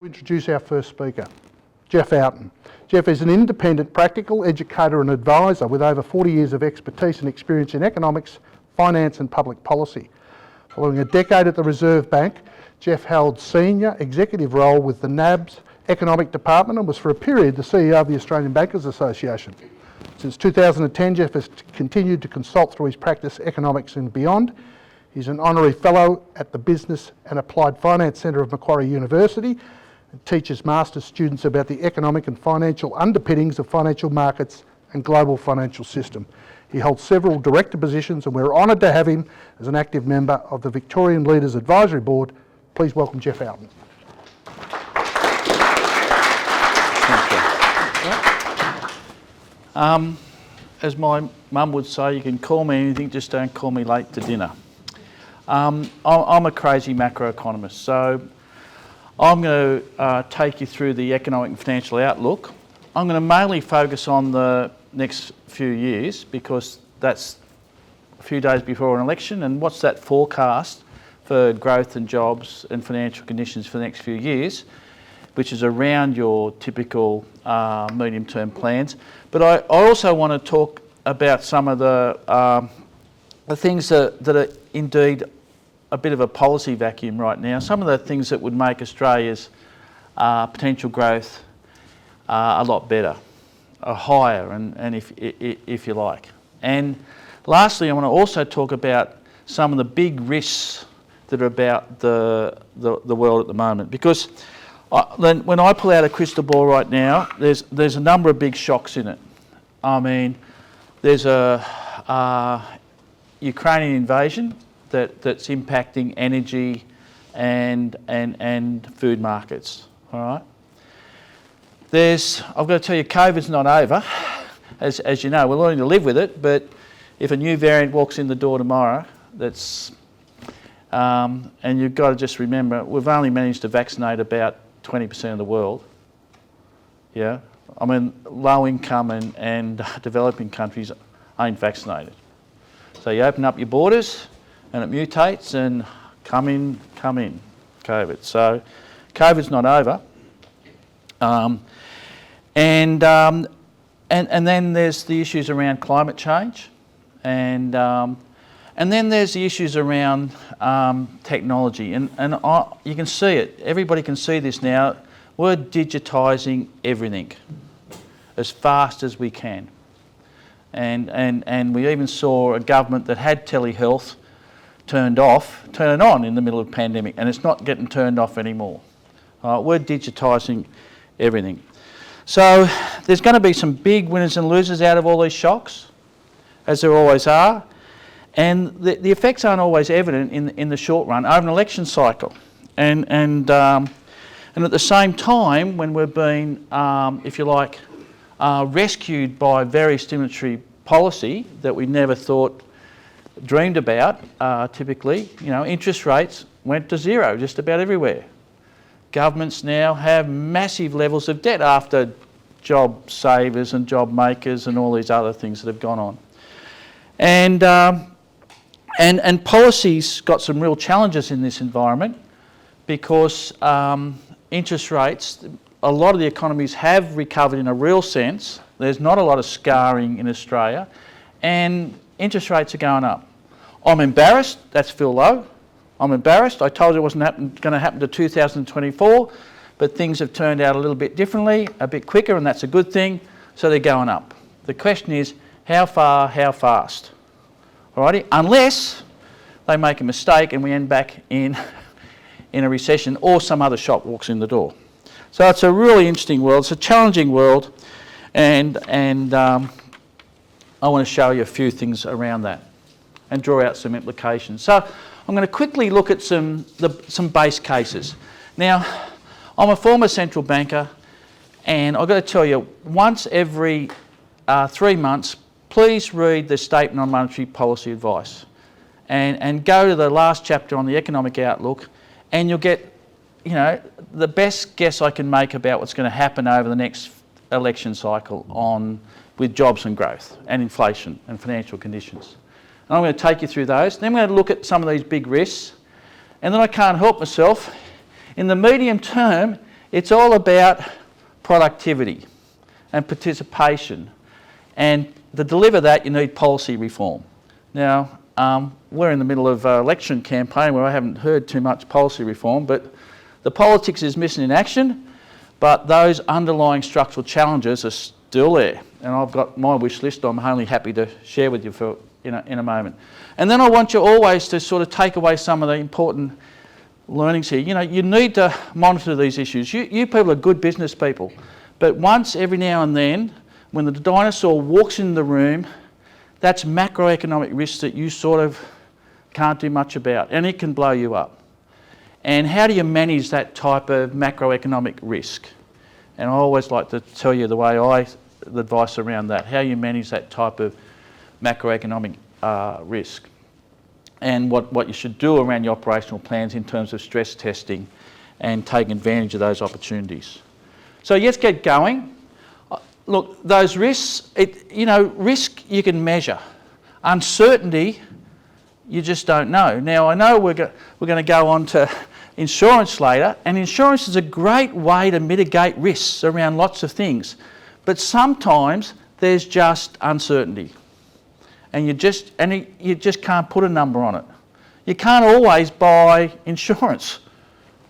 Introduce our first speaker, Jeff Oughton. Jeff is an independent practical educator and advisor with over 40 years of expertise and experience in economics, finance and public policy. Following a decade at the Reserve Bank, Jeff held senior executive role with the NAB's economic department and was for a period the CEO of the Australian Bankers Association. Since 2010, Jeff has continued to consult through his practice economics and beyond. He's an honorary fellow at the Business and Applied Finance Centre of Macquarie University and teaches master's students about the economic and financial underpinnings of financial markets and global financial system. He holds several director positions and we're honoured to have him as an active member of the Victorian Leaders Advisory Board. Please welcome Jeff Oughton. As my mum would say, you can call me anything, just don't call me late to dinner. I'm a crazy macroeconomist, so I'm going to take you through the economic and financial outlook. I'm going to mainly focus on the next few years because that's a few days before an election, and what's that forecast for growth and jobs and financial conditions for the next few years, which is around your typical medium-term plans. But I also want to talk about some of the things that are indeed a bit of a policy vacuum right now. Some of the things that would make Australia's potential growth a lot better, higher, and if you like. And lastly, I want to also talk about some of the big risks that are about the world at the moment, because when I pull out a crystal ball right now, there's a number of big shocks in it. I mean, there's a Ukrainian invasion that's impacting energy and food markets. All right. I've got to tell you, COVID's not over, as you know. We're learning to live with it, but if a new variant walks in the door tomorrow, and you've got to just remember, we've only managed to vaccinate about 20% of the world. Yeah, I mean, low income and developing countries ain't vaccinated. So you open up your borders and it mutates and come in, COVID. So COVID's not over. And then there's the issues around climate change, and then there's the issues around technology, and you can see it. Everybody can see this now. We're digitising everything as fast as we can, and we even saw a government that had telehealth turn it on in the middle of the pandemic, and it's not getting turned off anymore. We're digitising everything. So there's going to be some big winners and losers out of all these shocks, as there always are. And the effects aren't always evident in the short run over an election cycle. And at the same time, when we're being, if you like, rescued by very stimulatory policy that we never dreamed about, typically, interest rates went to zero just about everywhere. Governments now have massive levels of debt after job savers and job makers and all these other things that have gone on. And policy's got some real challenges in this environment because interest rates, a lot of the economies have recovered in a real sense. There's not a lot of scarring in Australia, and interest rates are going up. I'm embarrassed, that's Phil Lowe. I'm embarrassed. I told you it wasn't going to happen to 2024, but things have turned out a little bit differently, a bit quicker, and that's a good thing, so they're going up. The question is, how far, how fast? Alrighty, unless they make a mistake and we end back in a recession or some other shock walks in the door. So it's a really interesting world. It's a challenging world, and I want to show you a few things around that and draw out some implications. So I'm going to quickly look at some base cases. Now, I'm a former central banker, and I've got to tell you, once every 3 months, please read the Statement on Monetary Policy Advice and go to the last chapter on the economic outlook, and you'll get, the best guess I can make about what's going to happen over the next election cycle with jobs and growth and inflation and financial conditions. And I'm going to take you through those. Then I'm going to look at some of these big risks, and then I can't help myself. In the medium term, It's all about productivity and participation. And to deliver that, you need policy reform. Now, we're in the middle of an election campaign where I haven't heard too much policy reform, but the politics is missing in action, but those underlying structural challenges are still there. And I've got my wish list I'm only happy to share with you in a moment. And then I want you always to sort of take away some of the important learnings here. You know, you need to monitor these issues. You people are good business people, but once every now and then, when the dinosaur walks in the room, that's macroeconomic risk that you sort of can't do much about, and it can blow you up. And how do you manage that type of macroeconomic risk? And I always like to tell you the advice around that, how you manage that type of macroeconomic risk, and what you should do around your operational plans in terms of stress testing and taking advantage of those opportunities. So let's get going. Look, those risks, risk you can measure. Uncertainty, you just don't know. Now, I know we're going to go on to insurance later, and insurance is a great way to mitigate risks around lots of things. But sometimes there's just uncertainty, and you just can't put a number on it. You can't always buy insurance,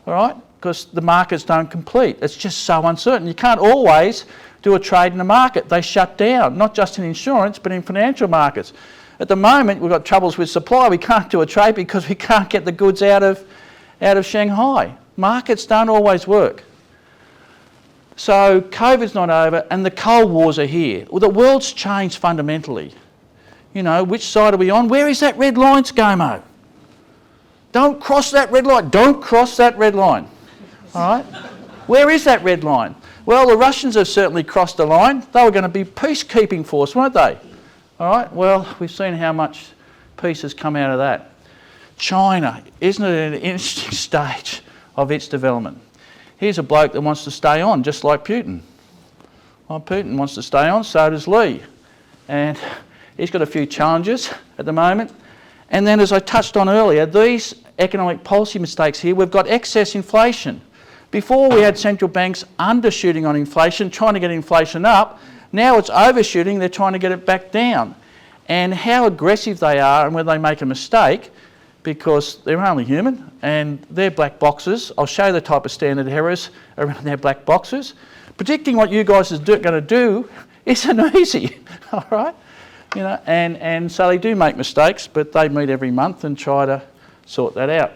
all right? Because the markets don't complete. It's just so uncertain. You can't always do a trade in the market. They shut down, not just in insurance, but in financial markets. At the moment, we've got troubles with supply. We can't do a trade because we can't get the goods out of Shanghai. Markets don't always work. So COVID's not over, and the Cold Wars are here. Well, the world's changed fundamentally. You know, which side are we on? Where is that red line, ScoMo? Don't cross that red line. Don't cross that red line. All right? Where is that red line? Well, the Russians have certainly crossed the line. They were going to be peacekeeping force, weren't they? All right? Well, we've seen how much peace has come out of that. China, isn't it at an interesting stage of its development? Here's a bloke that wants to stay on, just like Putin. Well, Putin wants to stay on, so does Lee. And he's got a few challenges at the moment. And then, as I touched on earlier, these economic policy mistakes here, we've got excess inflation. Before we had central banks undershooting on inflation, trying to get inflation up. Now it's overshooting, they're trying to get it back down. And how aggressive they are and whether they make a mistake, because they're only human and they're black boxes. I'll show you the type of standard errors around their black boxes. Predicting what you guys are going to do isn't easy, all right? You know, and so they do make mistakes, but they meet every month and try to sort that out.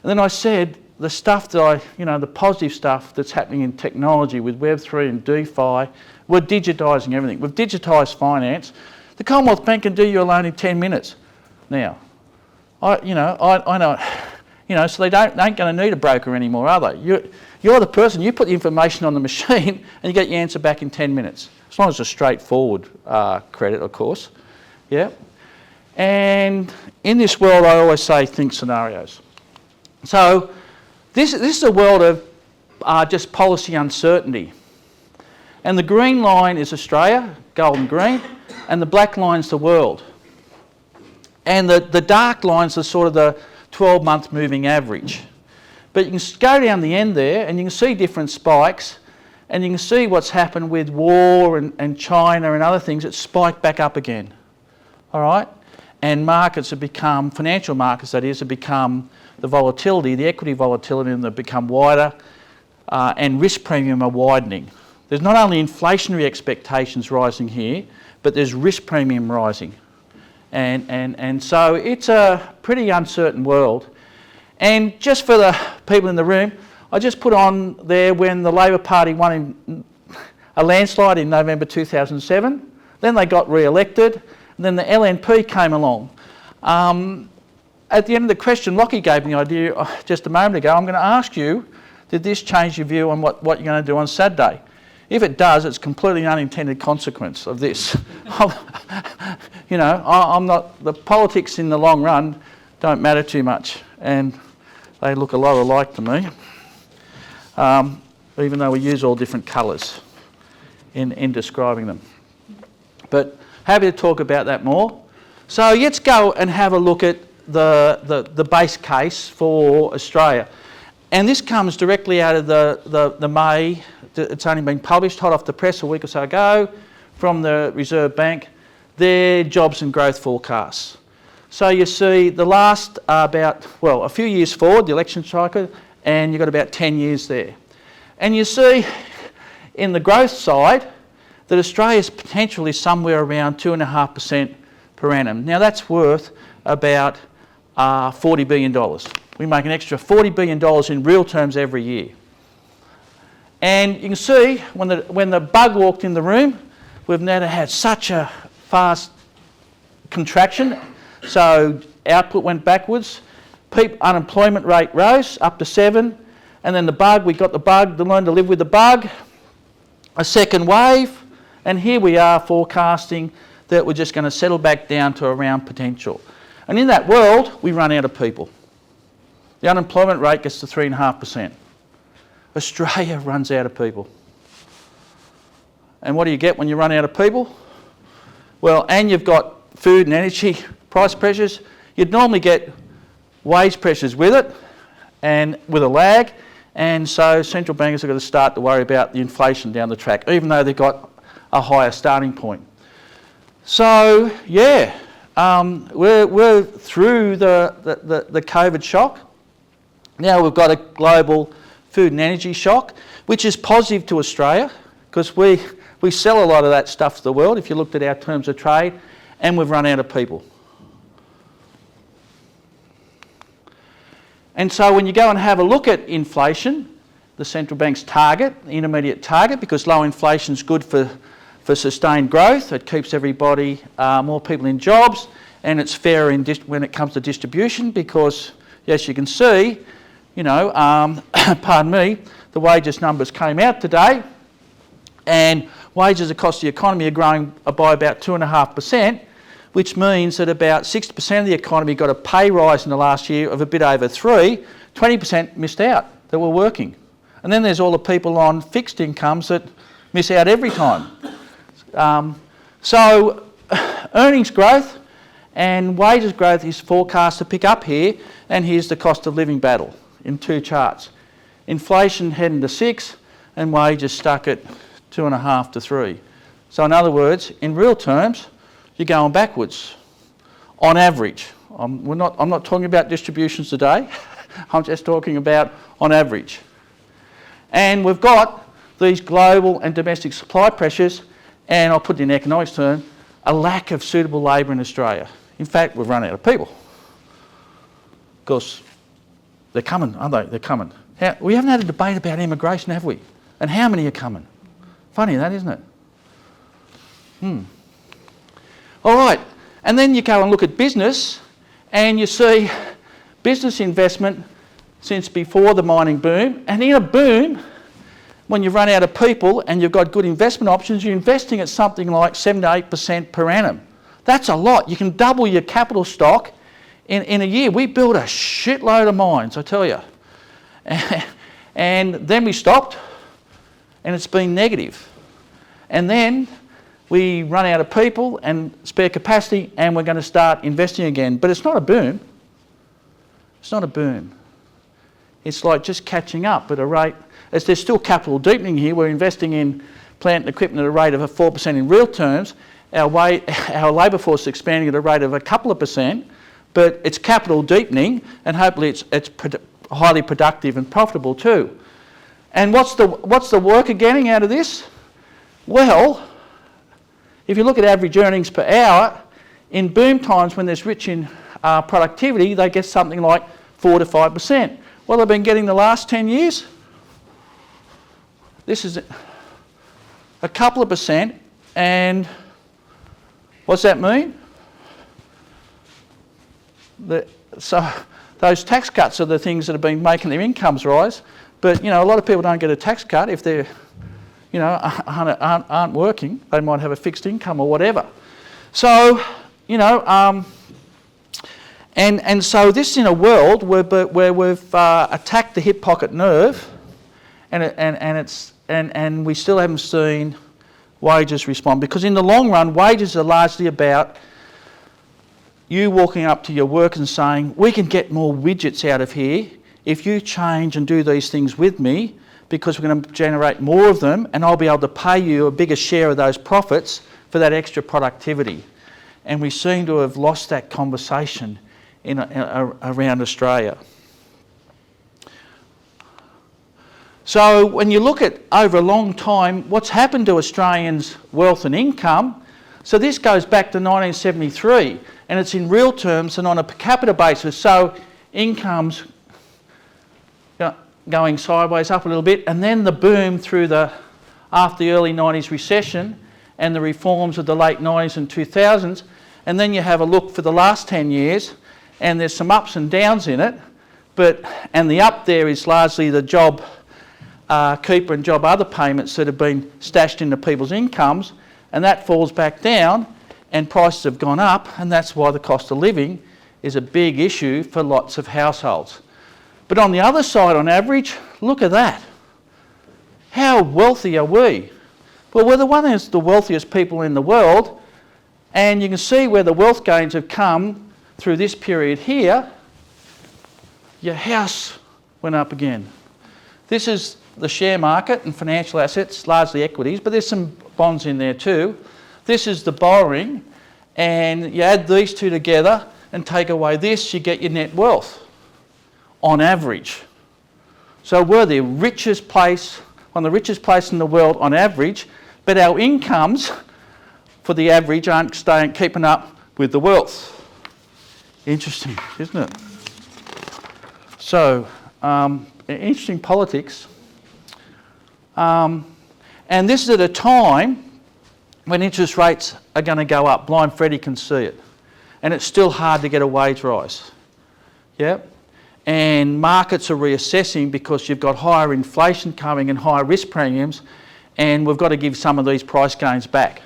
And then I said, the stuff that the positive stuff that's happening in technology with Web3 and DeFi, we're digitising everything. We've digitised finance. The Commonwealth Bank can do you a loan in 10 minutes now. I know, so they ain't going to need a broker anymore, are they? You're the person, you put the information on the machine and you get your answer back in 10 minutes. As long as it's a straightforward credit, of course. Yeah. And in this world, I always say think scenarios. So this is a world of just policy uncertainty. And the green line is Australia, gold and green, and the black line's the world. And the dark line's are sort of the 12-month moving average. But you can go down the end there and you can see different spikes, and you can see what's happened with war and China and other things. It's spiked back up again. All right? And markets have become, financial markets that is, have become the volatility, the equity volatility, and they've become wider, and risk premium are widening. There's not only inflationary expectations rising here, but there's risk premium rising. And so it's a pretty uncertain world. And just for the people in the room, I just put on there when the Labor Party won in a landslide in November 2007. Then they got re-elected. And then the LNP came along. At the end of the question, Lockie gave me the idea just a moment ago. I'm going to ask you, did this change your view on what you're going to do on Saturday? If it does, it's completely unintended consequence of this. I'm not, the politics in the long run don't matter too much, and they look a lot alike to me, even though we use all different colours in describing them. But happy to talk about that more. So let's go and have a look at the base case for Australia. And this comes directly out of the May, it's only been published, hot off the press a week or so ago, from the Reserve Bank, their jobs and growth forecasts. So you see the last a few years forward, the election cycle, and you've got about 10 years there. And you see in the growth side that Australia's potential is somewhere around 2.5% per annum. Now that's worth about $40 billion. We make an extra $40 billion in real terms every year. And you can see when the bug walked in the room, we've never had such a fast contraction. So output went backwards, unemployment rate rose up to 7, and then we got the bug, learned to live with the bug, a second wave, and here we are forecasting that we're just going to settle back down to around potential. And in that world, we run out of people. The unemployment rate gets to 3.5%. Australia runs out of people. And what do you get when you run out of people? Well, and you've got food and energy price pressures. You'd normally get wage pressures with it, and with a lag, and so central bankers have got to start to worry about the inflation down the track, even though they've got a higher starting point. So, yeah, we're through the COVID shock. Now we've got a global food and energy shock, which is positive to Australia, because we sell a lot of that stuff to the world, if you looked at our terms of trade, and we've run out of people. And so when you go and have a look at inflation, the central bank's target, the intermediate target, because low inflation is good for sustained growth, it keeps everybody, more people in jobs, and it's fair when it comes to distribution, because as you can see, pardon me, the wages numbers came out today, and wages across the economy are growing by about 2.5%, which means that about 60% of the economy got a pay rise in the last year of a bit over 3%, 20% missed out that were working. And then there's all the people on fixed incomes that miss out every time. So earnings growth and wages growth is forecast to pick up here, and here's the cost of living battle in two charts. Inflation heading to 6 and wages stuck at 2.5 to 3. So in other words, in real terms, you're going backwards on average. I'm not talking about distributions today. I'm just talking about on average. And we've got these global and domestic supply pressures, and I'll put it in economics terms, a lack of suitable labour in Australia. In fact, we've run out of people. Because they're coming, aren't they? They're coming. We haven't had a debate about immigration, have we? And how many are coming? Funny that, isn't it? All right, and then you go and look at business, and you see business investment since before the mining boom. And in a boom, when you've run out of people and you've got good investment options, you're investing at something like 7 to 8% per annum. That's a lot. You can double your capital stock in a year. We built a shitload of mines, I tell you. And then we stopped, and it's been negative. And then we run out of people and spare capacity, and we're going to start investing again. But it's not a boom. It's not a boom. It's like just catching up at a rate. As there's still capital deepening here, we're investing in plant and equipment at a rate of 4% in real terms. Our labour force is expanding at a rate of a couple of percent, but it's capital deepening, and hopefully it's highly productive and profitable too. And what's the worker getting out of this? Well, if you look at average earnings per hour, in boom times when there's rich in productivity, they get something like 4 to 5%. What they've been getting the last 10 years? This is a couple of percent, and what's that mean? So those tax cuts are the things that have been making their incomes rise, but a lot of people don't get a tax cut if they're aren't working. They might have a fixed income or whatever. So, and so this is in a world where we've attacked the hip pocket nerve, and we still haven't seen wages respond, because in the long run, wages are largely about you walking up to your work and saying, we can get more widgets out of here if you change and do these things with me, because we're going to generate more of them and I'll be able to pay you a bigger share of those profits for that extra productivity. And we seem to have lost that conversation around Australia. So when you look at over a long time, what's happened to Australians' wealth and income, so this goes back to 1973, and it's in real terms and on a per capita basis. So incomes going sideways up a little bit, and then the boom after the early 90s recession and the reforms of the late 90s and 2000s, and then you have a look for the last 10 years, and there's some ups and downs in it, and the up there is largely the job keeper and job other payments that have been stashed into people's incomes, and that falls back down and prices have gone up, and that's why the cost of living is a big issue for lots of households. But on the other side, on average, look at that. How wealthy are we? Well, we're the wealthiest people in the world, and you can see where the wealth gains have come through this period here. Your house went up again. This is the share market and financial assets, largely equities, but there's some bonds in there too. This is the borrowing, and you add these two together and take away this, you get your net wealth on average. So we're the richest place, one of the richest places in the world on average, but our incomes for the average aren't keeping up with the wealth. Interesting, isn't it? So, interesting politics. And this is at a time when interest rates are going to go up. Blind Freddie can see it. And it's still hard to get a wage rise. Yeah? And markets are reassessing because you've got higher inflation coming and higher risk premiums, and we've got to give some of these price gains back.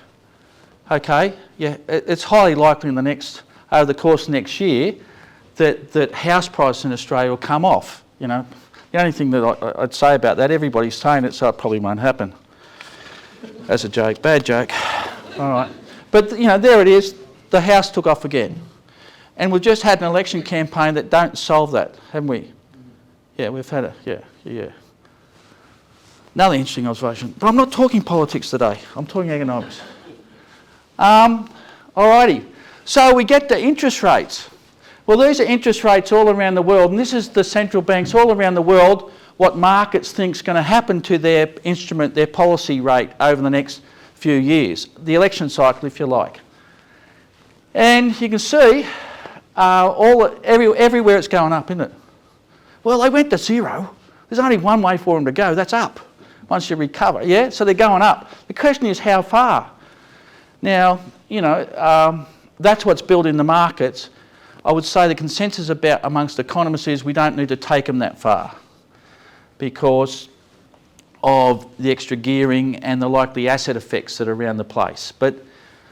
Okay? Yeah, it's highly likely over the course of next year that house prices in Australia will come off. You know, the only thing that I'd say about that, everybody's saying it, so it probably won't happen. That's a joke, bad joke. All right. But, you know, there it is. The house took off again. And we've just had an election campaign that don't solve that, haven't we? Yeah, we've had yeah. Another interesting observation. But I'm not talking politics today. I'm talking economics. Alrighty. So we get to interest rates. Well, these are interest rates all around the world, and this is the central banks all around the world, what markets think is going to happen to their instrument, their policy rate over the next few years. The election cycle, if you like. And you can see everywhere it's going up, isn't it? Well, they went to zero. There's only one way for them to go, that's up. Once you recover, yeah? So they're going up. The question is how far? Now, you know, that's what's built in the markets. I would say the consensus amongst economists is we don't need to take them that far because of the extra gearing and the likely asset effects that are around the place. But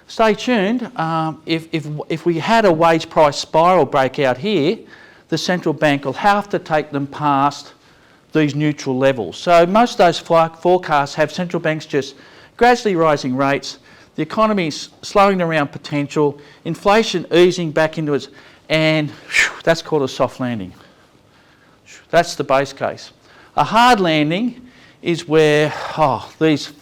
stay tuned. If we had a wage price spiral break out here, the central bank will have to take them past these neutral levels. So most of those forecasts have central banks just gradually rising rates, the economy slowing around potential, inflation easing back into its, and that's called a soft landing. That's the base case. A hard landing is where these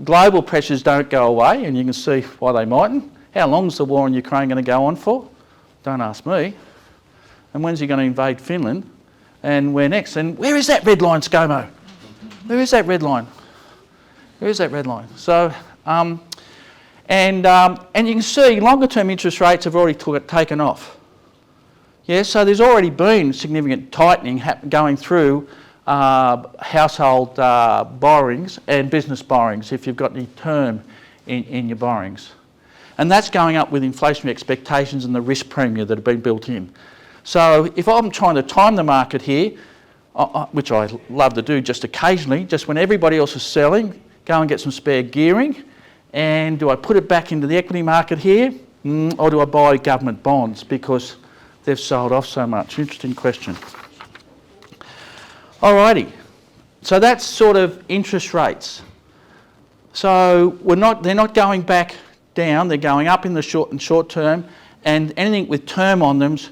global pressures don't go away, and you can see why they mightn't. How long is the war in Ukraine going to go on for? Don't ask me. And when's he going to invade Finland? And where next? And where is that red line, ScoMo? Where is that red line? Where is that red line? So, and you can see longer term interest rates have already taken off. Yeah, so there's already been significant tightening going through household borrowings and business borrowings if you've got any term in your borrowings. And that's going up with inflationary expectations and the risk premium that have been built in. So if I'm trying to time the market here, which I love to do just occasionally, just when everybody else is selling, go and get some spare gearing, and do I put it back into the equity market here, or do I buy government bonds because they've sold off so much? Interesting question. Alrighty, so that's sort of interest rates. So they're not going back down, they're going up in the short term, and anything with term on them's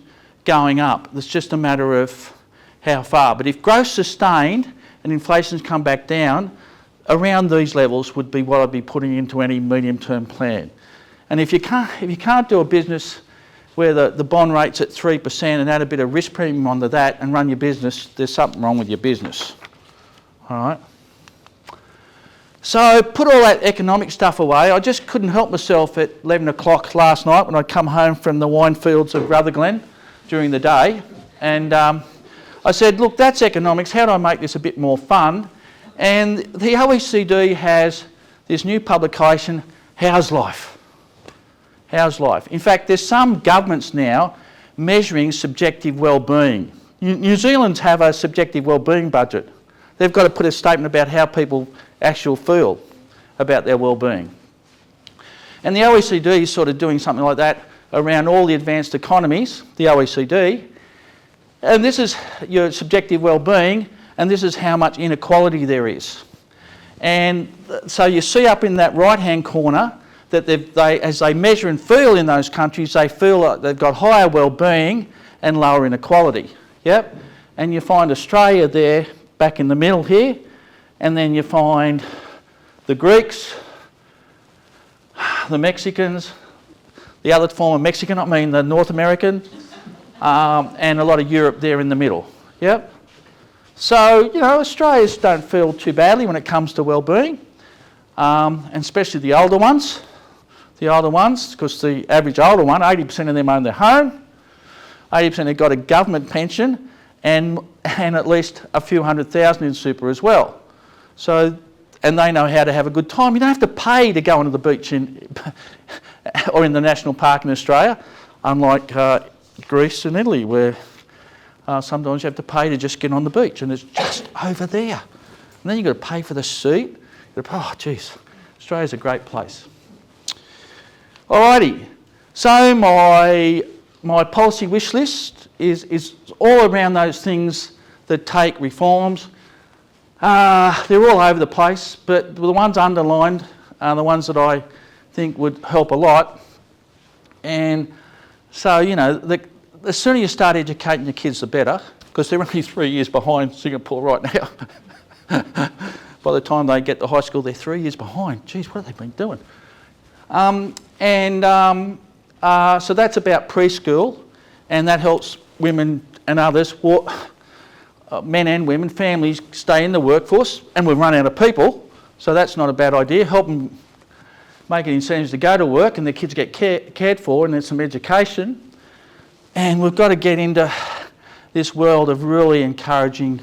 going up. It's just a matter of how far. But if growth's sustained and inflation's come back down, around these levels would be what I'd be putting into any medium-term plan. And if you can't do a business where the bond rate's at 3% and add a bit of risk premium onto that and run your business, there's something wrong with your business. All right? So put all that economic stuff away. I just couldn't help myself at 11 o'clock last night when I'd come home from the wine fields of Rutherglen during the day. And I said, look, that's economics. How do I make this a bit more fun? And the OECD has this new publication, How's Life? How's life? In fact, there's some governments now measuring subjective well-being. New Zealand's have a subjective well-being budget. They've got to put a statement about how people actually feel about their well-being. And the OECD is sort of doing something like that around all the advanced economies, the OECD. And this is your subjective well-being, and this is how much inequality there is. And so you see up in that right-hand corner that as they measure and feel in those countries, they feel like they've got higher well-being and lower inequality. Yep. And you find Australia there, back in the middle here, and then you find the Greeks, the Mexicans, the other form of Mexican, I mean the North American, and a lot of Europe there in the middle. Yep. So, you know, Australians don't feel too badly when it comes to well-being, and especially the older ones. The older ones, because the average older one, 80% of them own their home, 80% have got a government pension, and at least a few $100,000 in super as well. So, and they know how to have a good time. You don't have to pay to go onto the beach or in the national park in Australia, unlike Greece and Italy, where sometimes you have to pay to just get on the beach, and it's just over there. And then you've got to pay for the seat. Oh, geez, Australia's a great place. Alrighty, so my policy wish list is all around those things that take reforms. They're all over the place, but the ones underlined are the ones that I think would help a lot. And so, you know, the sooner you start educating your kids, the better, because they're only 3 years behind Singapore right now. By the time they get to high school, they're 3 years behind. Geez, what have they been doing? So that's about preschool, and that helps women and others, men and women, families, stay in the workforce, and we've run out of people, so that's not a bad idea. Help them make it incentives to go to work and their kids get cared for, and there's some education. And we've got to get into this world of really encouraging,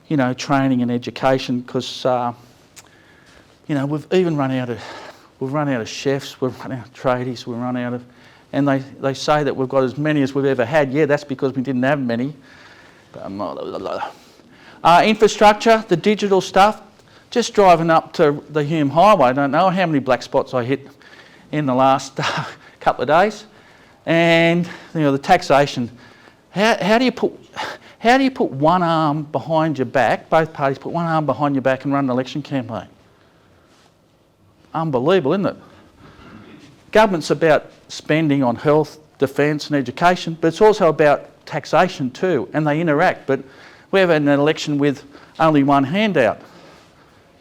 you know, training and education, because, you know, we've run out of chefs, we've run out of tradies, we've run out of, and they say that we've got as many as we've ever had. Yeah, that's because we didn't have many. Infrastructure, the digital stuff, just driving up to the Hume Highway, I don't know how many black spots I hit in the last couple of days. And, you know, the taxation. How do you put one arm behind your back, both parties put one arm behind your back and run an election campaign? Unbelievable, isn't it? Government's about spending on health, defence and education, but it's also about taxation too, and they interact. But we have an election with only one handout.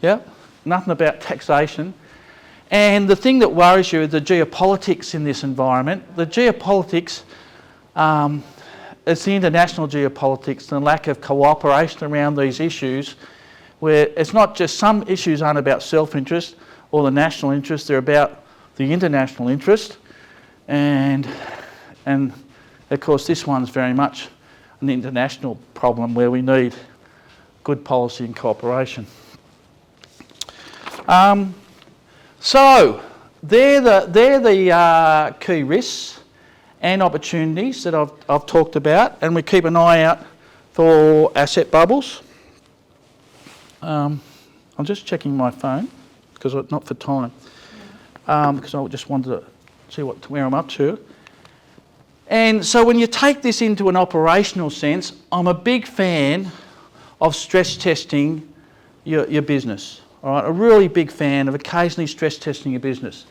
Yeah? Nothing about taxation. And the thing that worries you is the geopolitics in this environment. The geopolitics, it's the international geopolitics and the lack of cooperation around these issues, where it's not just, some issues aren't about self-interest or the national interest, they're about the international interest. And of course this one's very much an international problem where we need good policy and cooperation. So they're the key risks and opportunities that I've talked about, and we keep an eye out for asset bubbles. I'm just checking my phone, because not for time, because I just wanted to see where I'm up to. And so when you take this into an operational sense, I'm a big fan of stress testing your business. All right, a really big fan of occasionally stress testing your business.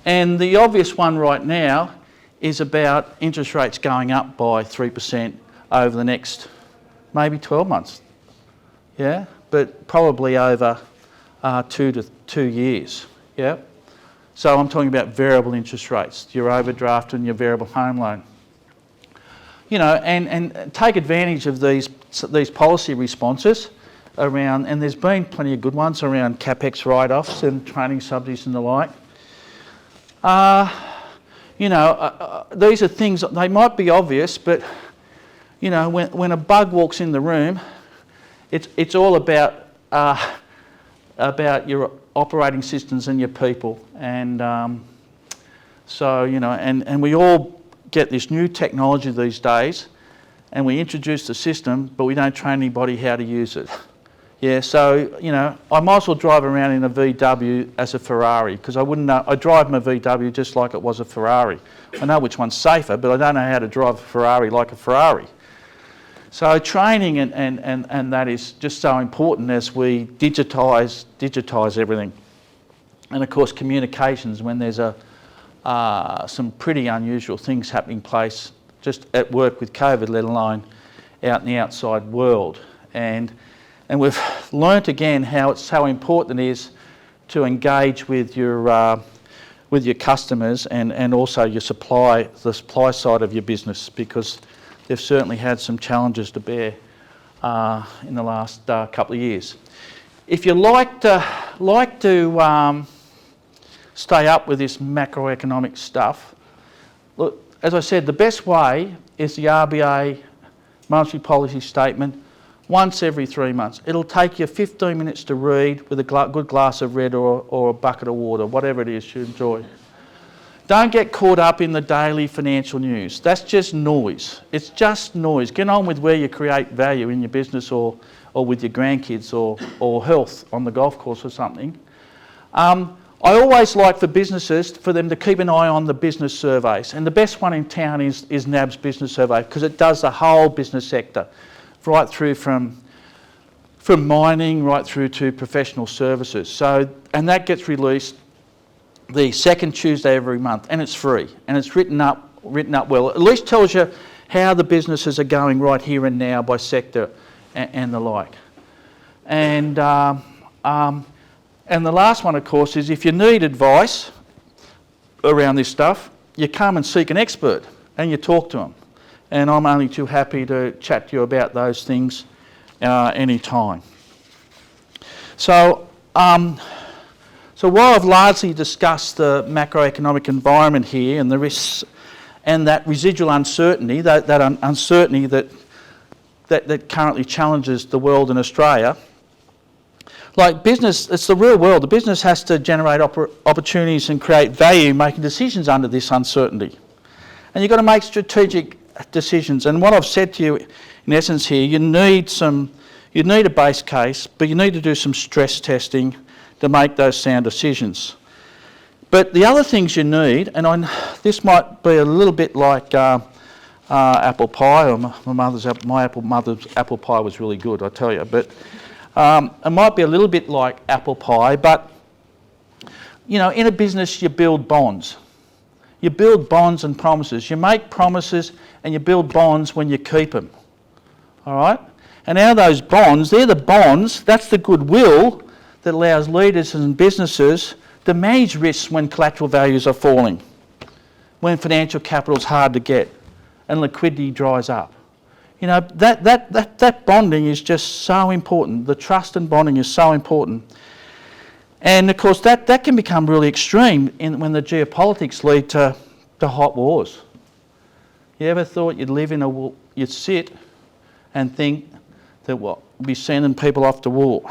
And the obvious one right now is about interest rates going up by 3% over the next maybe 12 months. Yeah, but probably over 2 years. Yeah. So I'm talking about variable interest rates, your overdraft and your variable home loan. You know, and take advantage of these policy responses around, and there's been plenty of good ones around CapEx write-offs and training subsidies and the like. You know, these are things, they might be obvious, but, you know, when a bug walks in the room, it's all about your operating systems and your people. And so, you know, and we all get this new technology these days, and we introduce the system, but we don't train anybody how to use it. Yeah, so, you know, I might as well drive around in a VW as a Ferrari, because I wouldn't know. I drive my VW just like it was a Ferrari. I know which one's safer, but I don't know how to drive a Ferrari like a Ferrari. So training and that is just so important as we digitise everything. And of course communications, when there's some pretty unusual things happening place just at work with COVID, let alone out in the outside world. And we've learnt again how important it is to engage with your customers and also the supply side of your business, because they've certainly had some challenges to bear in the last couple of years. If you like to stay up with this macroeconomic stuff, look, as I said, the best way is the RBA monetary policy statement once every 3 months. It'll take you 15 minutes to read with a good glass of red or a bucket of water, whatever it is you enjoy. Don't get caught up in the daily financial news. That's just noise. It's just noise. Get on with where you create value in your business or with your grandkids or health on the golf course or something. I always like for businesses for them to keep an eye on the business surveys, and the best one in town is NAB's business survey, because it does the whole business sector, right through from mining right through to professional services. So, and that gets released the second Tuesday every month, and it's free, and it's written up well. At least tells you how the businesses are going right here and now by sector and the like. And the last one, of course, is if you need advice around this stuff, you come and seek an expert and you talk to them. And I'm only too happy to chat to you about those things any time. So, so while I've largely discussed the macroeconomic environment here and the risks and that residual uncertainty, that uncertainty that currently challenges the world in Australia, like business, it's the real world. The business has to generate opportunities and create value making decisions under this uncertainty. And you've got to make strategic decisions. And what I've said to you in essence here, you need a base case, but you need to do some stress testing to make those sound decisions. But the other things you need, and this might be a little bit like apple pie, or my mother's apple pie was really good, I tell you, but it might be a little bit like apple pie, but you know, in a business you build bonds. You build bonds and promises. You make promises and you build bonds when you keep them. All right? And now those bonds, they're the bonds, that's the goodwill that allows leaders and businesses to manage risks when collateral values are falling, when financial capital is hard to get and liquidity dries up. You know, that bonding is just so important. The trust and bonding is so important. And of course that can become really extreme when the geopolitics lead to hot wars. You ever thought you'd sit and think that we'll be sending people off to war?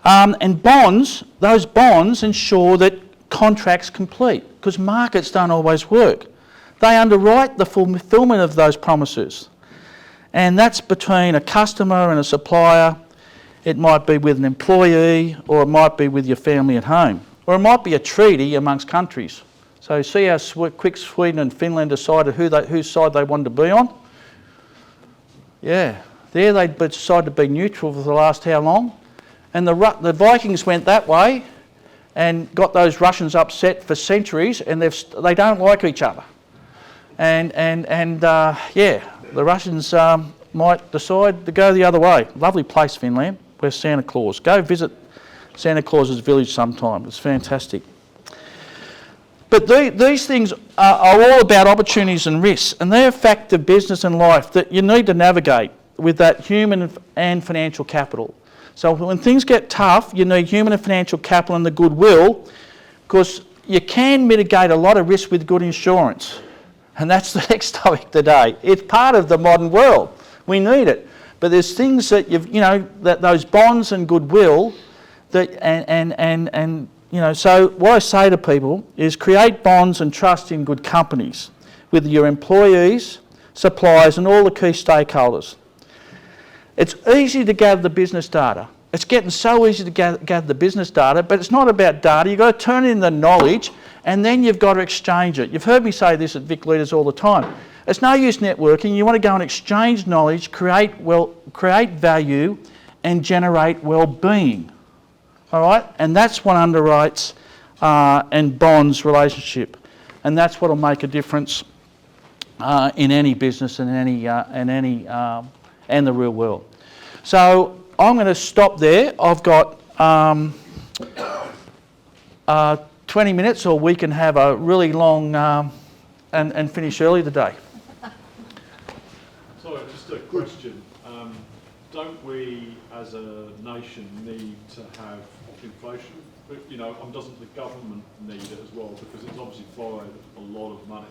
And bonds, those bonds ensure that contracts complete, because markets don't always work. They underwrite the fulfilment of those promises. And that's between a customer and a supplier. It might be with an employee, or it might be with your family at home. Or it might be a treaty amongst countries. So see how quick Sweden and Finland decided whose side they wanted to be on? Yeah, there they decided to be neutral for the last how long? And the Vikings went that way, and got those Russians upset for centuries, and they don't like each other. Yeah, the Russians might decide to go the other way. Lovely place, Finland. Where's Santa Claus? Go visit Santa Claus's village sometime. It's fantastic. But these things are all about opportunities and risks, and they're a fact of business and life that you need to navigate with that human and financial capital. So when things get tough, you need human and financial capital and the goodwill, because you can mitigate a lot of risk with good insurance. And that's the next topic today. It's part of the modern world. We need it. But there's things that that those bonds and goodwill that so what I say to people is create bonds and trust in good companies with your employees, suppliers and all the key stakeholders. It's easy to gather the business data. It's getting so easy to gather the business data, but it's not about data. You've got to turn it into knowledge, and then you've got to exchange it. You've heard me say this at Vic Leaders all the time. It's no use networking. You want to go and exchange knowledge, create value, and generate well-being. All right? And that's what underwrites and bonds relationship. And that's what will make a difference in any business and and the real world. So I'm going to stop there. I've got 20 minutes, or we can have a really long and finish early today. Sorry, just a question. Don't we, as a nation, need to have inflation? But, doesn't the government need it as well? Because it's obviously borrowed a lot of money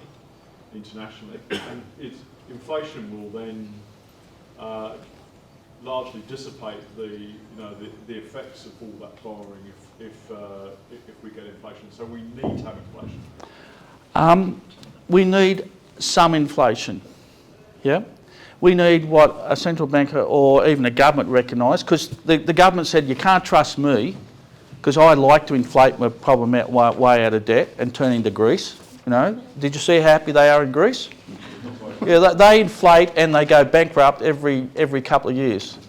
internationally, and inflation will then largely dissipate the effects of all that borrowing if we get inflation. So we need to have inflation. We need some inflation. Yeah. We need what a central banker or even a government recognise, because the government said you can't trust me because I like to inflate my problem way out of debt and turn into Greece. Did you see how happy they are in Greece? Yeah, they inflate and they go bankrupt every couple of years.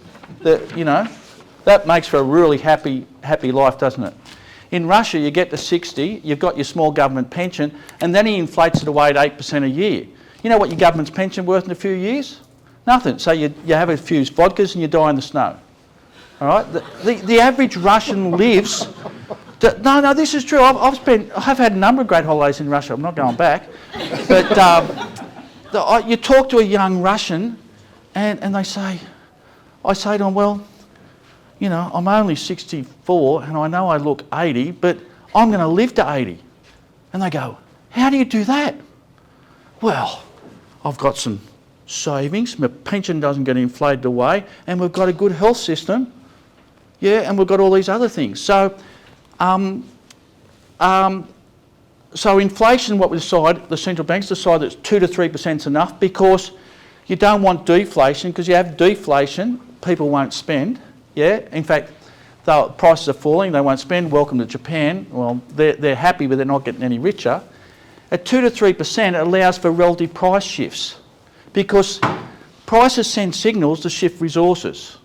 That makes for a really happy life, doesn't it? In Russia, you get to 60, you've got your small government pension, and then he inflates it away at 8% a year. You know what your government's pension worth in a few years? Nothing. So you have a few vodkas and you die in the snow. All right. The average Russian lives. No, this is true. I've had a number of great holidays in Russia. I'm not going back. But you talk to a young Russian, and I say to them, well, I'm only 64 and I know I look 80, but I'm going to live to 80. And they go, how do you do that? Well, I've got some savings, my pension doesn't get inflated away, and we've got a good health system, and we've got all these other things. So, so inflation, what we decide, the central banks decide that 2 to 3% is enough, because you don't want deflation, because you have deflation, people won't spend. In fact, the prices are falling, they won't spend. Welcome to Japan. Well, they're happy, but they're not getting any richer. At 2 to 3%, it allows for relative price shifts, because prices send signals to shift resources.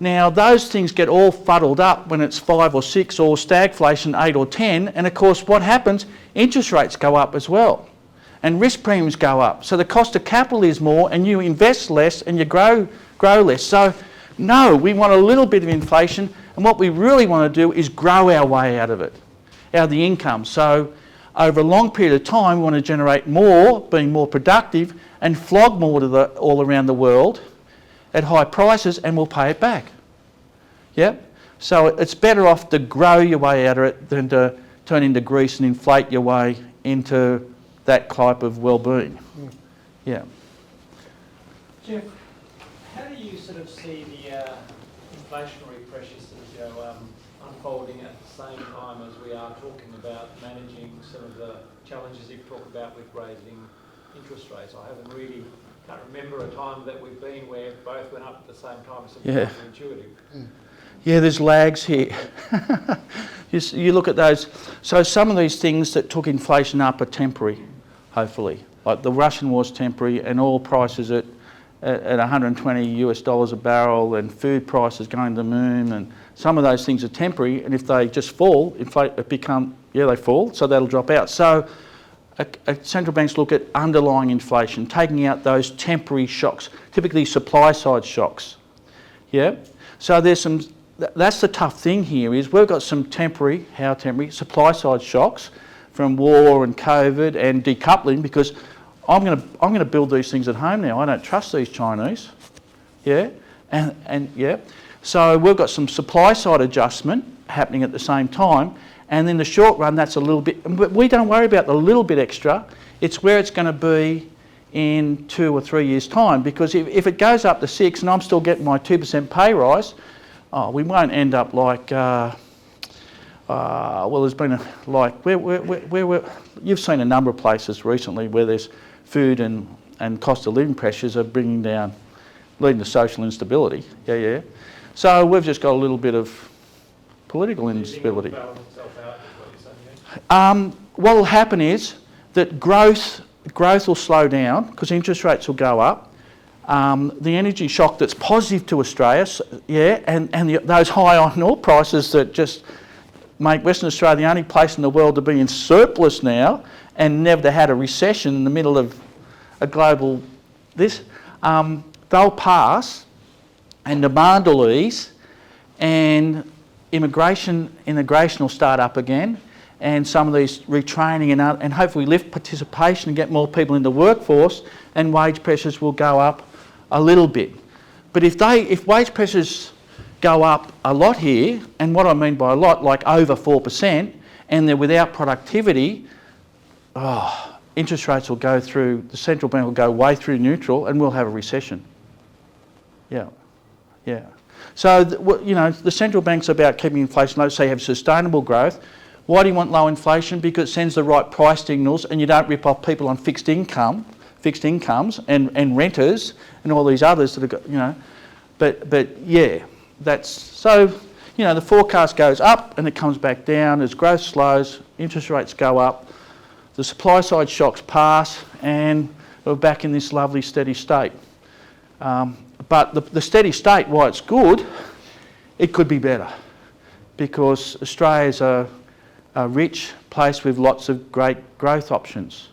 Now, those things get all fuddled up when it's 5 or 6, or stagflation 8 or 10, and of course what happens? Interest rates go up as well, and risk premiums go up. So the cost of capital is more, and you invest less and you grow less. So no, we want a little bit of inflation, and what we really want to do is grow our way out of it, out of the income. So over a long period of time, we want to generate more, being more productive, and flog more to all around the world at high prices, and we'll pay it back. So it's better off to grow your way out of it than to turn into Greece and inflate your way into that type of well-being. Jeff, how do you sort of see the inflationary pressures unfolding at the same time as we are talking about managing some of the challenges you've talked about with raising interest rates? Can't remember a time that we've been where both went up at the same time. It's counterintuitive. Yeah, there's lags here. You look at those. So some of these things that took inflation up are temporary, hopefully. Like the Russian war's temporary, and oil prices at at 120 US dollars a barrel, and food prices going to the moon, and some of those things are temporary, and if they just fall, they fall, so that'll drop out. So central banks look at underlying inflation, taking out those temporary shocks, typically supply side shocks. Yeah. So that's the tough thing here, is we've got some temporary supply side shocks from war and COVID and decoupling, because I'm going to build these things at home now. I don't trust these Chinese. Yeah. And yeah. So we've got some supply side adjustment happening at the same time, and in the short run that's a little bit, but we don't worry about the little bit extra. It's where it's going to be in 2 or 3 years' time, because if it goes up to 6 and I'm still getting my 2% pay rise, we won't end up like, well, there's been you've seen a number of places recently where there's food and cost of living pressures are leading to social instability. Yeah, yeah. So we've just got a little bit of political instability. What will happen is that growth will slow down because interest rates will go up. The energy shock that's positive to Australia, those high iron ore prices that just make Western Australia the only place in the world to be in surplus now and never had a recession in the middle of a global they'll pass, and demand will ease, and immigration will start up again, and some of these retraining and hopefully lift participation and get more people in the workforce, and wage pressures will go up a little bit. But if wage pressures go up a lot here, and what I mean by a lot, like over 4%, and they're without productivity, interest rates will go through, the central bank will go way through neutral, and we'll have a recession. Yeah, yeah. So, the central bank's about keeping inflation low, so you have sustainable growth. Why do you want low inflation? Because it sends the right price signals, and you don't rip off people on fixed incomes and renters and all these others that have got, but yeah, that's so. The forecast goes up and it comes back down as growth slows, interest rates go up, the supply side shocks pass, and we're back in this lovely steady state. But the steady state, why it's good, it could be better, because Australia's a rich place with lots of great growth options,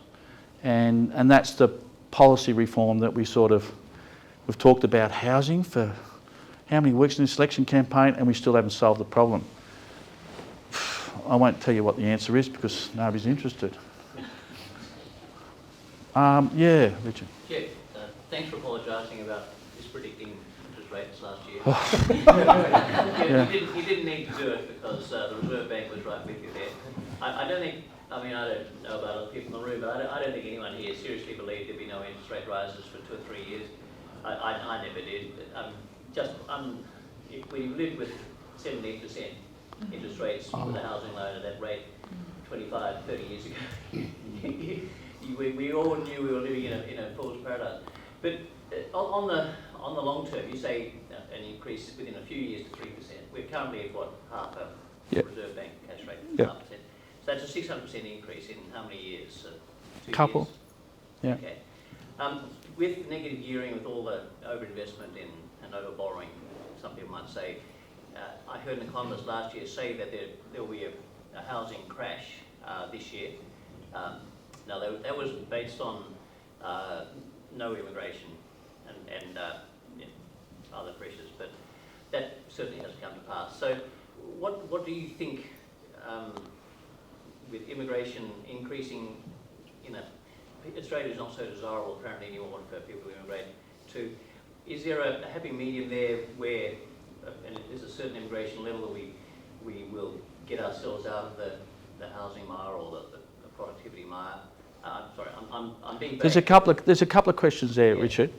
and that's the policy reform that we've talked about. Housing for how many weeks in this election campaign, and we still haven't solved the problem. I won't tell you what the answer is because nobody's interested. Yeah, Richard. Jeff, thanks for apologising about mispredicting interest rates last year. You didn't need to do it because the Reserve Bank was right with you there. I don't know about other people in the room, but I don't think anyone here seriously believed there'd be no interest rate rises for 2 or 3 years. I never did. If we lived with 17% interest rates with a housing loan at that rate 25, 30 years ago, we all knew we were living in a fool's paradise. But on the long term, you say an increase within a few years to 3%. We're currently at half a Reserve Bank cash rate, 0.5%. So that's a 600% increase in how many years? 2 Couple. Years? Yeah. Okay. With negative gearing, with all the overinvestment and over borrowing, some people might say, I heard an economist last year say that there will be a housing crash this year. Now that was based on no immigration and other pressures, but that certainly hasn't come to pass. So what do you think, with immigration increasing, Australia is not so desirable apparently anymore for people to immigrate to. Is there a happy medium there where, and there's a certain immigration level that we will get ourselves out of the housing mire or the productivity mire? Sorry, I'm being vague. There's a couple of questions there, yeah. Richard.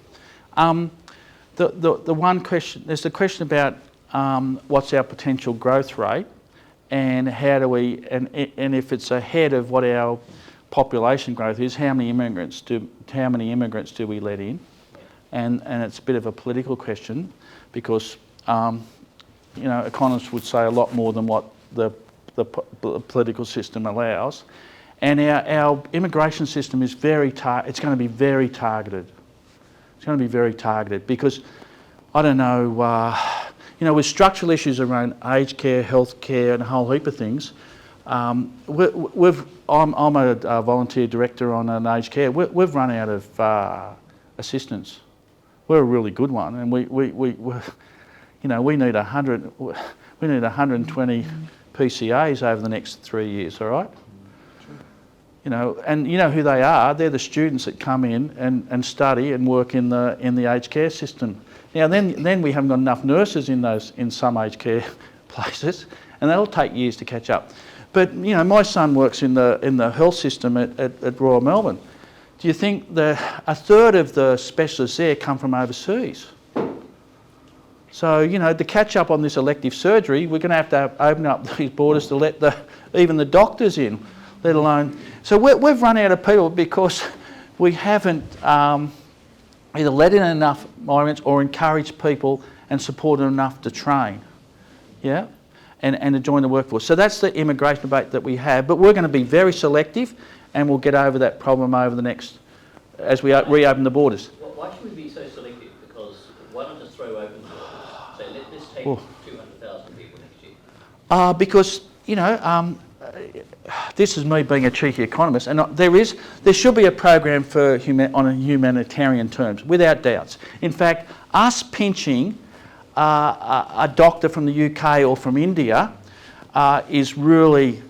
The one question, there's the question about what's our potential growth rate, and how do we, and if it's ahead of what our population growth is, how many immigrants do we let in? And it's a bit of a political question, because economists would say a lot more than what the political system allows. And our immigration system is it's going to be very targeted. It's It's going to be very targeted because, I don't know, you know, with structural issues around aged care, health care and a whole heap of things, I'm a volunteer director on an aged care. We've run out of assistants. We're a really good one, and we you know, we need 120 PCAs over the next 3 years. All right. You know, and you know who they are? They're the students that come in and study and work in the aged care system. Now then we haven't got enough nurses in some aged care places, and that'll take years to catch up. But you know, my son works in the health system at Royal Melbourne. Do you think a third of the specialists there come from overseas? So you know, to catch up on this elective surgery, we're going to have to open up these borders to let even the doctors in, let alone. So we've run out of people because we haven't either let in enough migrants or encouraged people and supported enough to train, yeah, and to join the workforce. So that's the immigration debate that we have, but we're going to be very selective, and we'll get over that problem over the next, as we reopen the borders. Well, why should we be so selective? Because why not just throw open the borders? So let's take 200,000 people next year. Because, you know, this is me being a cheeky economist, and there should be a program for on a humanitarian terms, without doubts. In fact, us pinching a doctor from the UK or from India is really,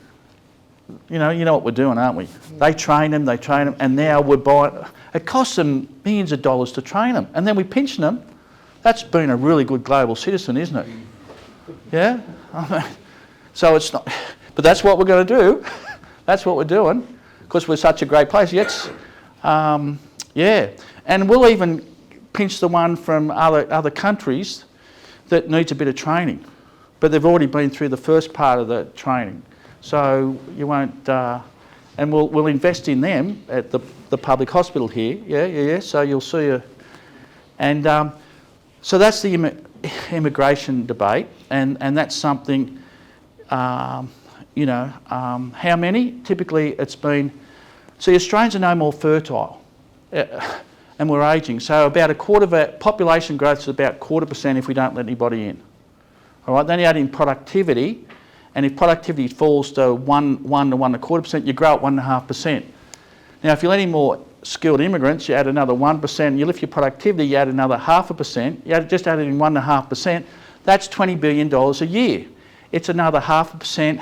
you know what we're doing, aren't we? They train them, and now we're buying. It costs them millions of dollars to train them, and then we pinch them. That's been a really good global citizen, isn't it? Yeah. So it's not. But that's what we're going to do. That's what we're doing because we're such a great place. Yes, yeah. And we'll even pinch the one from other countries that needs a bit of training, but they've already been through the first part of the training. So you won't. And we'll invest in them at the public hospital here. Yeah. So you'll see and so that's the immigration debate, and that's something. You know, how many? Typically it's been, see, Australians are no more fertile and we're ageing. So about a quarter of our population growth is about 0.25% if we don't let anybody in. All right, then you add in productivity, and if productivity falls to 1 to 1.25%, you grow at 1.5%. Now if you let in more skilled immigrants, you add another 1%, you lift your productivity, you add another 0.5%, you just add it in 1.5%, that's $20 billion a year. It's another 0.5%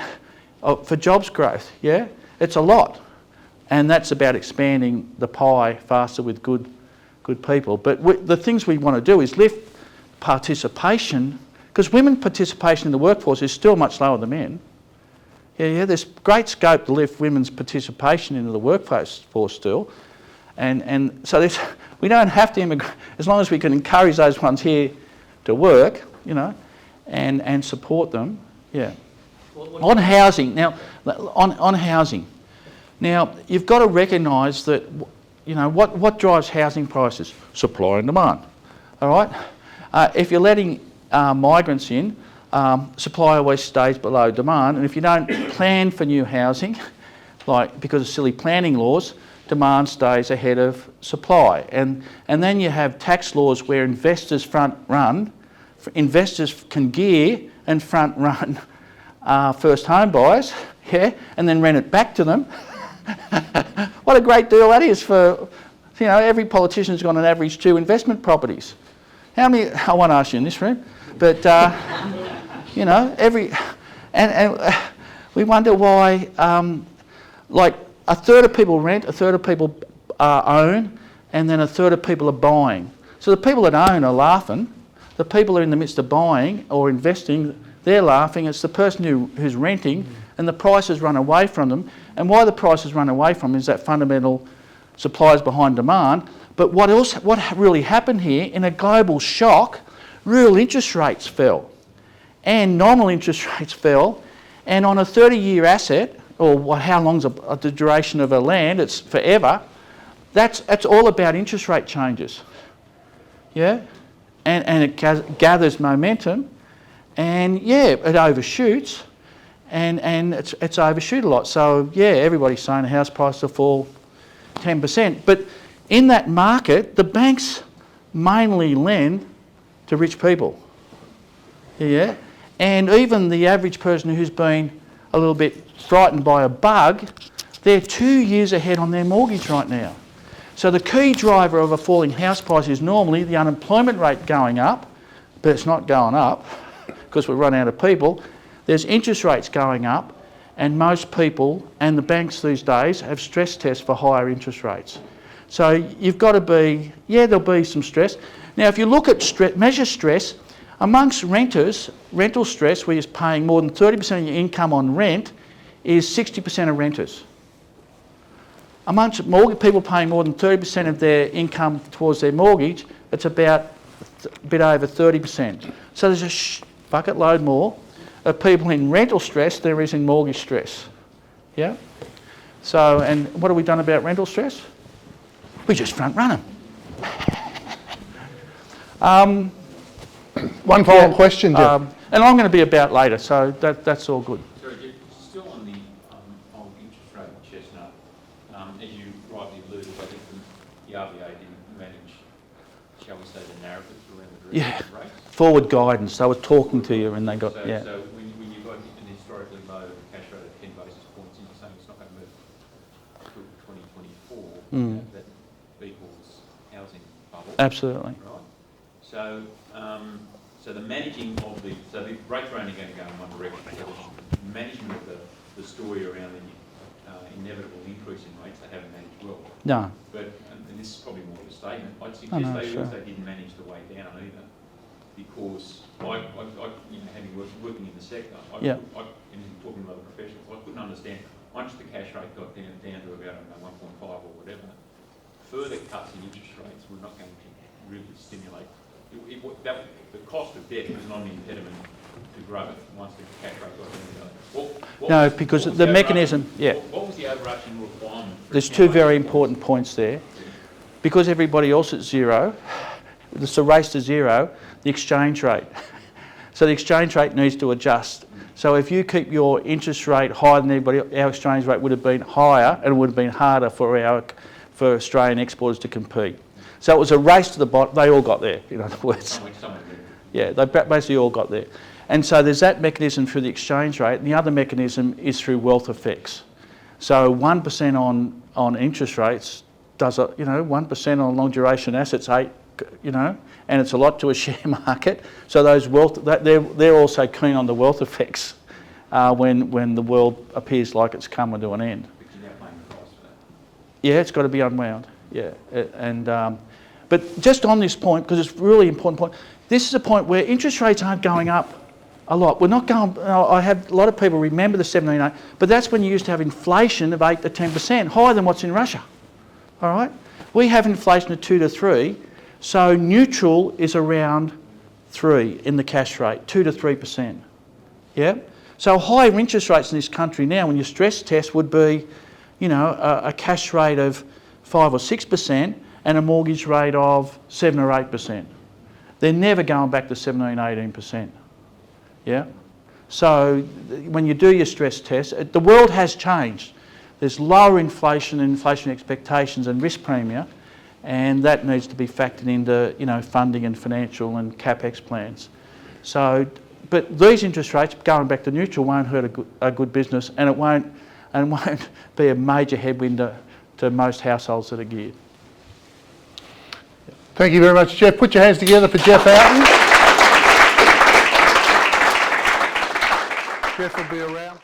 for jobs growth, yeah? It's a lot. And that's about expanding the pie faster with good people. But the things we want to do is lift participation, because women's participation in the workforce is still much lower than men. Yeah, there's great scope to lift women's participation into the workforce still. And so we don't have to immigrate, as long as we can encourage those ones here to work, you know, and support them, yeah. On housing, now, on housing. Now, you've got to recognise that, you know, what drives housing prices? Supply and demand, all right? If you're letting migrants in, supply always stays below demand, and if you don't plan for new housing, like because of silly planning laws, demand stays ahead of supply. And then you have tax laws where investors investors can gear and front run first home buyers, yeah, and then rent it back to them. What a great deal that is for, you know, every politician's got on average 2 investment properties. How many, I won't ask you in this room, but, you know, and we wonder why, like a third of people rent, a third of people own, and then a third of people are buying. So the people that own are laughing, the people who are in the midst of buying or investing, they're laughing. It's the person who's renting, and the prices run away from them. And why the prices run away from them is that fundamental supply is behind demand. But what really happened here, in a global shock, real interest rates fell, and nominal interest rates fell, and on a 30-year asset, or how long's the duration of a land? It's forever. That's all about interest rate changes. Yeah, and it gathers momentum. And yeah, it overshoots, and it's overshoot a lot. So yeah, everybody's saying the house price will fall 10%. But in that market, the banks mainly lend to rich people. Yeah? And even the average person who's been a little bit frightened by a bug, they're 2 years ahead on their mortgage right now. So the key driver of a falling house price is normally the unemployment rate going up, but it's not going up because we've run out of people. There's interest rates going up, and most people and the banks these days have stress tests for higher interest rates. So you've got to be, yeah, there'll be some stress. Now, if you look at measure stress, amongst renters, rental stress, where you're paying more than 30% of your income on rent, is 60% of renters. Amongst people paying more than 30% of their income towards their mortgage, it's about a bit over 30%. So there's a bucket load more of people in rental stress than there is in mortgage stress. Yeah? So, and what have we done about rental stress? We just front run them. One final question, Jeff. And I'm going to be about later, so that's all good. Sorry, Jeff, still on the old interest rate chestnut, as you rightly alluded, I think the RBA didn't manage, shall we say, the narrative around the direction of rates. Forward guidance, they were talking to you and they got, So when you've got an historically low cash rate of 10 basis points, and you're saying it's not going to move till 2024, that equals housing bubble. Absolutely. Right. So, so the managing of the rates are only going to go in one direction. So the management of the story around the inevitable increase in rates, they haven't managed well. No. But, and this is probably more of a statement, I'd suggest they also didn't manage the way down either. Because I having working in the sector, and talking to other professionals, I couldn't understand, once the cash rate got down to about 1.5 or whatever, further cuts in interest rates were not going to really stimulate. The cost of debt was not an impediment to growth once the cash rate got down. No, because the mechanism, What was the overarching requirement? There's two very important points there. Because everybody else is zero, it's a race to zero, the exchange rate. So the exchange rate needs to adjust. So if you keep your interest rate higher than everybody, our exchange rate would have been higher and it would have been harder for Australian exporters to compete. So it was a race to the bottom. They all got there, in other words. Yeah, they basically all got there. And so there's that mechanism through the exchange rate, and the other mechanism is through wealth effects. So 1% on interest rates does, 1% on long duration assets, 8, and it's a lot to a share market. So those they're also keen on the wealth effects when the world appears like it's coming to an end. Yeah, it's got to be unwound. Yeah, but just on this point, because it's a really important point, this is a point where interest rates aren't going up a lot. We're not going. I have a lot of people remember the 17.8, but that's when you used to have inflation of 8 to 10%, higher than what's in Russia. All right, we have inflation of 2 to 3. So neutral is around 3 in the cash rate, 2 to 3%. Yeah? So higher interest rates in this country now, when your stress test would be, a cash rate of 5 or 6% and a mortgage rate of 7 or 8%. They're never going back to 17, 18%. Yeah? So when you do your stress test, the world has changed. There's lower inflation and inflation expectations and risk premia, and that needs to be factored into funding and financial and capex plans. So, but these interest rates going back to neutral won't hurt a good business, and it won't be a major headwind to most households that are geared. Thank you very much, Jeff. Put your hands together for Jeff Oughton. Jeff will be around.